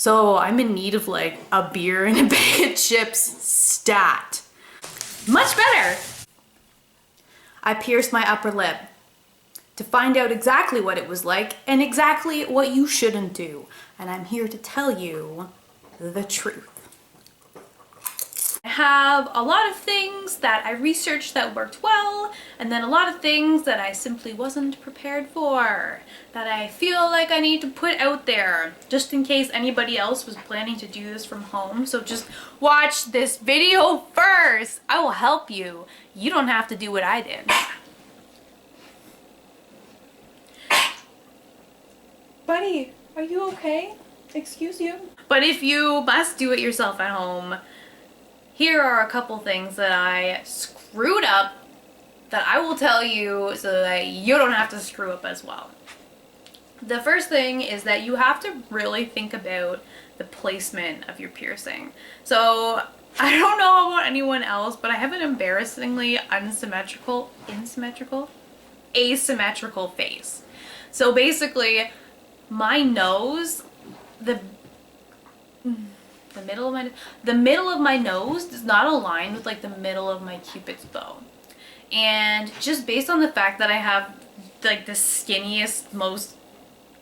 So I'm in need of like a beer and a bag of chips stat. Much better. I pierced my upper lip to find out exactly what it was like and exactly what you shouldn't do. And I'm here to tell you the truth. I have a lot of things that I researched that worked well, and then a lot of things that I simply wasn't prepared for, that I feel like I need to put out there, just in case anybody else was planning to do this from home. So just watch this video first. I will help you. You don't have to do what I did. Buddy, are you okay? Excuse you? But if you must do it yourself at home, here are a couple things that I screwed up that I will tell you so that you don't have to screw up as well. The first thing is that you have to really think about the placement of your piercing. So I don't know about anyone else, but I have an embarrassingly asymmetrical face. So basically, my nose, the middle of my nose does not align with like the middle of my cupid's bow. And just based on the fact that I have like the skinniest, most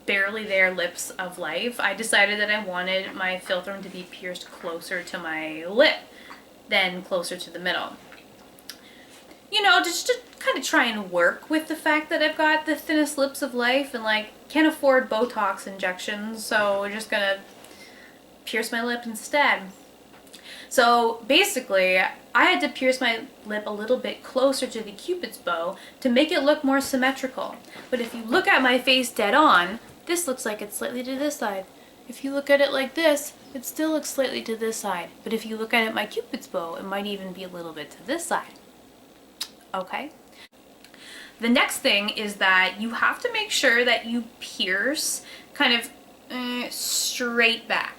barely there lips of life, I decided that I wanted my philtrum to be pierced closer to my lip than closer to the middle. You know, just to kind of try and work with the fact that I've got the thinnest lips of life and like can't afford Botox injections, so we're just gonna pierce my lip instead. So basically, I had to pierce my lip a little bit closer to the cupid's bow to make it look more symmetrical. But if you look at my face dead on, this looks like it's slightly to this side. If you look at it like this, it still looks slightly to this side. But if you look at it my cupid's bow, it might even be a little bit to this side. Okay? The next thing is that you have to make sure that you pierce kind of straight back.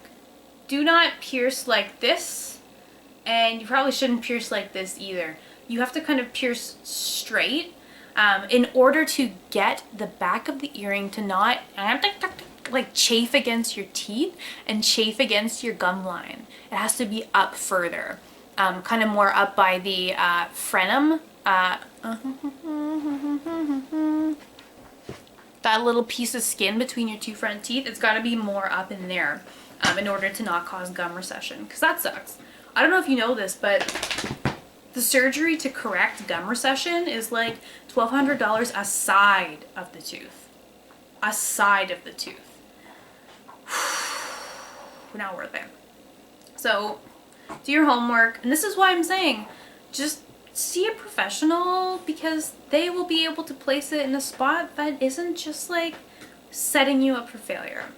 Do not pierce like this, and you probably shouldn't pierce like this either. You have to kind of pierce straight in order to get the back of the earring to not like chafe against your teeth and chafe against your gum line. It has to be up further, kind of more up by the frenum. That little piece of skin between your two front teeth, it's got to be more up in there. In order to not cause gum recession, because that sucks. I don't know if you know this, but the surgery to correct gum recession is like $1,200 a side of the tooth. A side of the tooth. Not worth it. So do your homework, and this is why I'm saying just see a professional, because they will be able to place it in a spot that isn't just like setting you up for failure.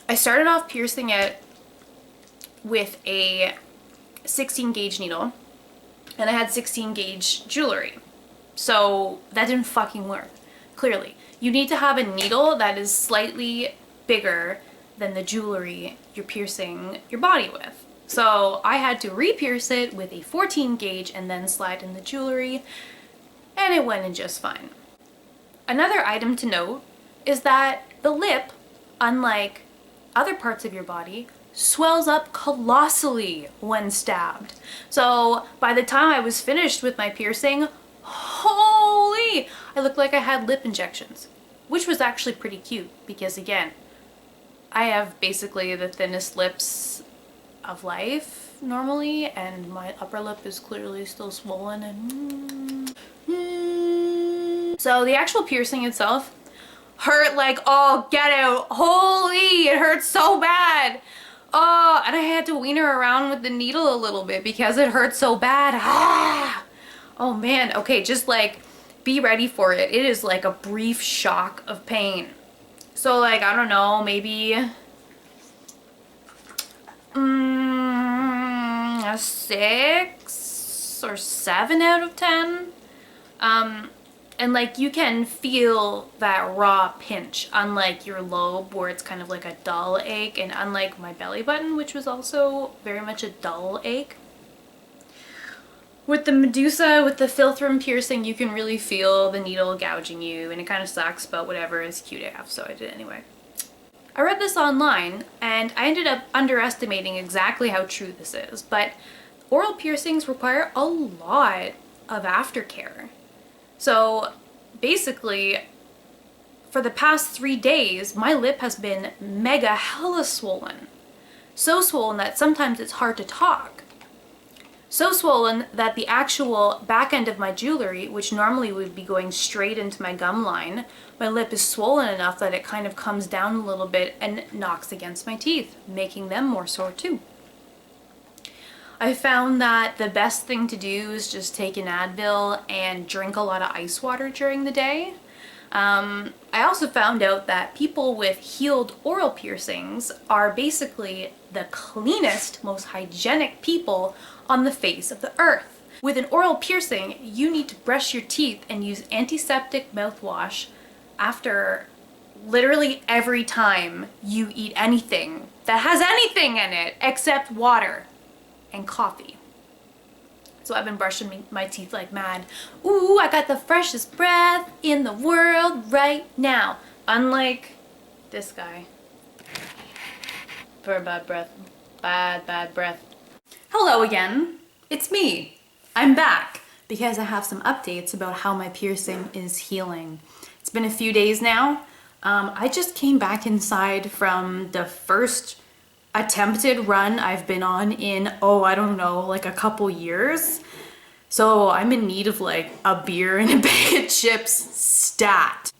I started off piercing it with a 16 gauge needle, and I had 16 gauge jewelry. So that didn't fucking work, clearly. You need to have a needle that is slightly bigger than the jewelry you're piercing your body with. So I had to re-pierce it with a 14 gauge and then slide in the jewelry, and it went in just fine. Another item to note is that the lip, unlike other parts of your body, swells up colossally when stabbed. So by the time I was finished with my piercing, holy, I looked like I had lip injections, which was actually pretty cute because, again, I have basically the thinnest lips of life normally, and my upper lip is clearly still swollen. And so the actual piercing itself hurt like, oh, get out. Holy, it hurt so bad. Oh, and I had to wean her around with the needle a little bit because it hurt so bad. Ah! Oh man, okay, just like be ready for it. It is like a brief shock of pain. So like, I don't know, maybe a 6 or 7 out of 10. And like you can feel that raw pinch, unlike your lobe where it's kind of like a dull ache, and unlike my belly button, which was also very much a dull ache. With the Medusa, with the philtrum piercing, you can really feel the needle gouging you, and it kind of sucks, but whatever, it's cute AF, so I did it anyway. I read this online and I ended up underestimating exactly how true this is, but oral piercings require a lot of aftercare. So basically, for the past 3 days, my lip has been mega hella swollen. So swollen that sometimes it's hard to talk. So swollen that the actual back end of my jewelry, which normally would be going straight into my gum line, my lip is swollen enough that it kind of comes down a little bit and knocks against my teeth, making them more sore too. I found that the best thing to do is just take an Advil and drink a lot of ice water during the day. I also found out that people with healed oral piercings are basically the cleanest, most hygienic people on the face of the earth. With an oral piercing, you need to brush your teeth and use antiseptic mouthwash after literally every time you eat anything that has anything in it except water and coffee. So I've been brushing my teeth like mad. Ooh, I got the freshest breath in the world right now. Unlike this guy. For bad breath. Bad breath. Hello again. It's me. I'm back because I have some updates about how my piercing is healing. It's been a few days now. I just came back inside from the first attempted run I've been on in, I don't know, like a couple years. So I'm in need of like a beer and a bag of chips stat.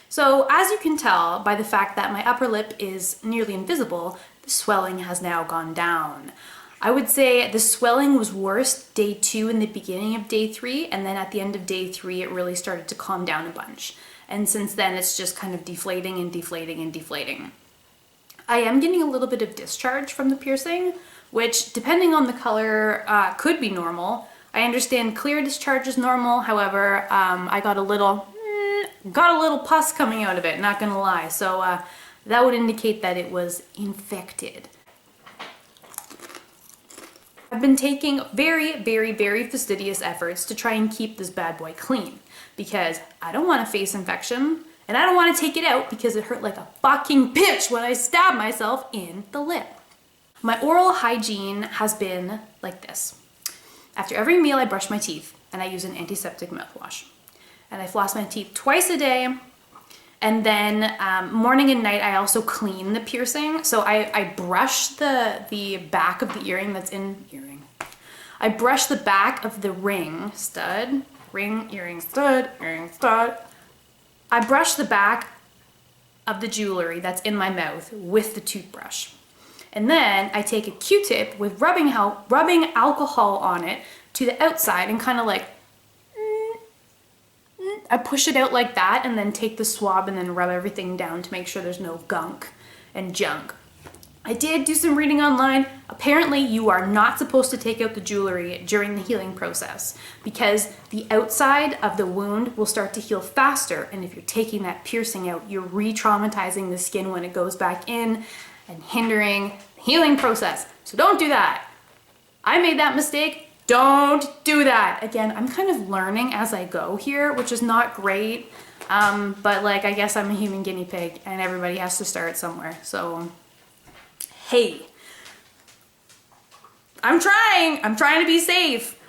So as you can tell by the fact that my upper lip is nearly invisible, the swelling has now gone down. I would say the swelling was worse day 2 and the beginning of day 3, and then at the end of day 3 it really started to calm down a bunch. And since then it's just kind of deflating and deflating and deflating. I am getting a little bit of discharge from the piercing, which depending on the color could be normal. I understand clear discharge is normal, however, I got a little pus coming out of it, not gonna lie. So that would indicate that it was infected. I've been taking very fastidious efforts to try and keep this bad boy clean because I don't want to face infection. And I don't want to take it out because it hurt like a fucking bitch when I stabbed myself in the lip. My oral hygiene has been like this. After every meal I brush my teeth and I use an antiseptic mouthwash. And I floss my teeth twice a day. And then morning and night I also clean the piercing. So I brush the back of the earring that's in earring. I brush the back of the ring stud. Earring stud. I brush the back of the jewelry that's in my mouth with the toothbrush. And then I take a Q-tip with rubbing alcohol on it to the outside and kind of like, I push it out like that and then take the swab and then rub everything down to make sure there's no gunk and junk. I did do some reading online. Apparently you are not supposed to take out the jewelry during the healing process because the outside of the wound will start to heal faster, and if you're taking that piercing out, you're re-traumatizing the skin when it goes back in and hindering the healing process. So don't do that. I made that mistake. Don't do that. Again, I'm kind of learning as I go here, which is not great, but like I guess I'm a human guinea pig and everybody has to start somewhere. So hey, I'm trying to be safe.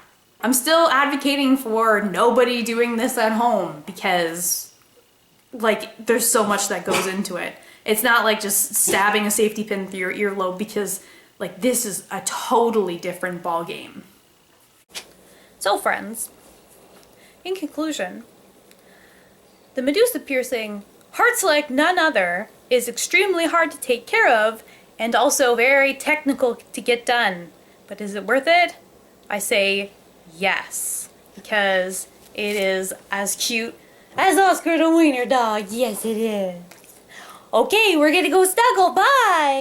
I'm still advocating for nobody doing this at home because like there's so much that goes into it. It's not like just stabbing a safety pin through your earlobe because like this is a totally different ball game. So friends, in conclusion, the Medusa piercing, hurts like none other, is extremely hard to take care of and also very technical to get done. But is it worth it? I say yes, because it is as cute as Oscar the Wiener Dog. Yes, it is. Okay, we're gonna go snuggle. Bye!